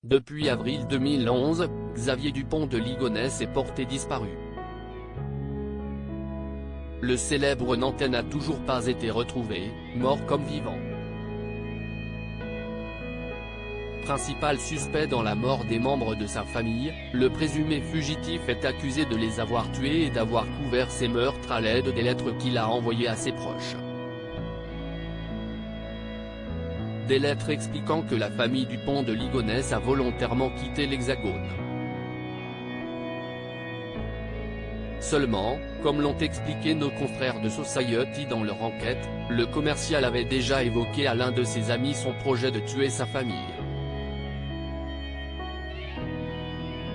Depuis avril 2011, Xavier Dupont de Ligonnès est porté disparu. Le célèbre Nantais n'a toujours pas été retrouvé, mort comme vivant. Principal suspect dans la mort des membres de sa famille, le présumé fugitif est accusé de les avoir tués et d'avoir couvert ses meurtres à l'aide des lettres qu'il a envoyées à ses proches. Des lettres expliquant que la famille Dupont de Ligonnès a volontairement quitté l'Hexagone. Seulement, comme l'ont expliqué nos confrères de Society dans leur enquête, le commercial avait déjà évoqué à l'un de ses amis son projet de tuer sa famille.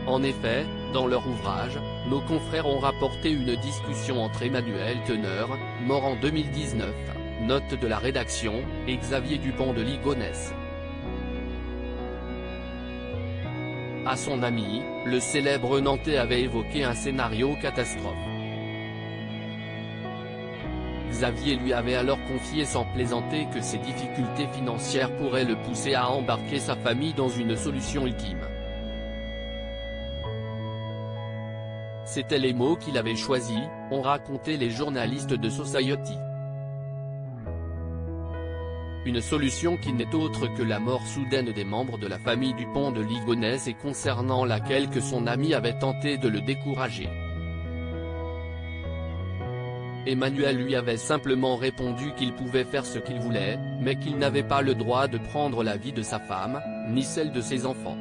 En effet, dans leur ouvrage, nos confrères ont rapporté une discussion entre Emmanuel Teneur, mort en 2019, note de la rédaction, et Xavier Dupont de Ligonnès. À son ami, le célèbre Nantais avait évoqué un scénario catastrophe. Xavier lui avait alors confié sans plaisanter que ses difficultés financières pourraient le pousser à embarquer sa famille dans une solution ultime. C'étaient les mots qu'il avait choisis, ont raconté les journalistes de Society. Une solution qui n'est autre que la mort soudaine des membres de la famille Dupont de Ligonnès et concernant laquelle que son ami avait tenté de le décourager. Emmanuel lui avait simplement répondu qu'il pouvait faire ce qu'il voulait, mais qu'il n'avait pas le droit de prendre la vie de sa femme, ni celle de ses enfants.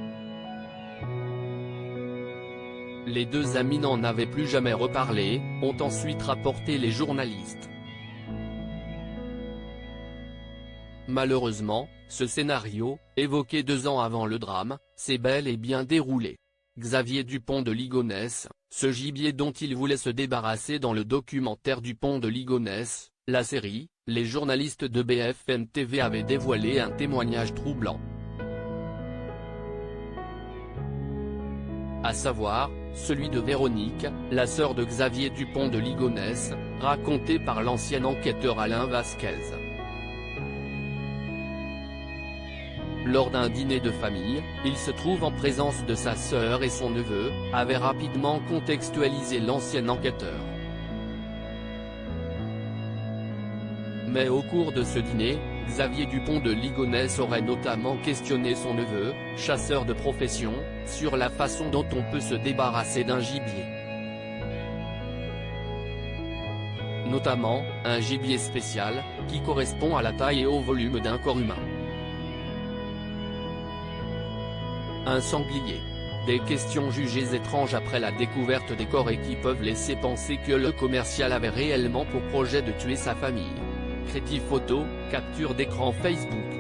Les deux amis n'en avaient plus jamais reparlé, ont ensuite rapporté les journalistes. Malheureusement, ce scénario, évoqué 2 ans avant le drame, s'est bel et bien déroulé. Xavier Dupont de Ligonnès, ce gibier dont il voulait se débarrasser dans le documentaire Dupont de Ligonnès, la série, les journalistes de BFM TV avaient dévoilé un témoignage troublant. À savoir, celui de Véronique, la sœur de Xavier Dupont de Ligonnès, raconté par l'ancien enquêteur Alain Vasquez. Lors d'un dîner de famille, il se trouve en présence de sa sœur et son neveu, avait rapidement contextualisé l'ancien enquêteur. Mais au cours de ce dîner, Xavier Dupont de Ligonnès aurait notamment questionné son neveu, chasseur de profession, sur la façon dont on peut se débarrasser d'un gibier. Notamment, un gibier spécial, qui correspond à la taille et au volume d'un corps humain. Un sanglier. Des questions jugées étranges après la découverte des corps et qui peuvent laisser penser que le commercial avait réellement pour projet de tuer sa famille. Créative photo, capture d'écran Facebook.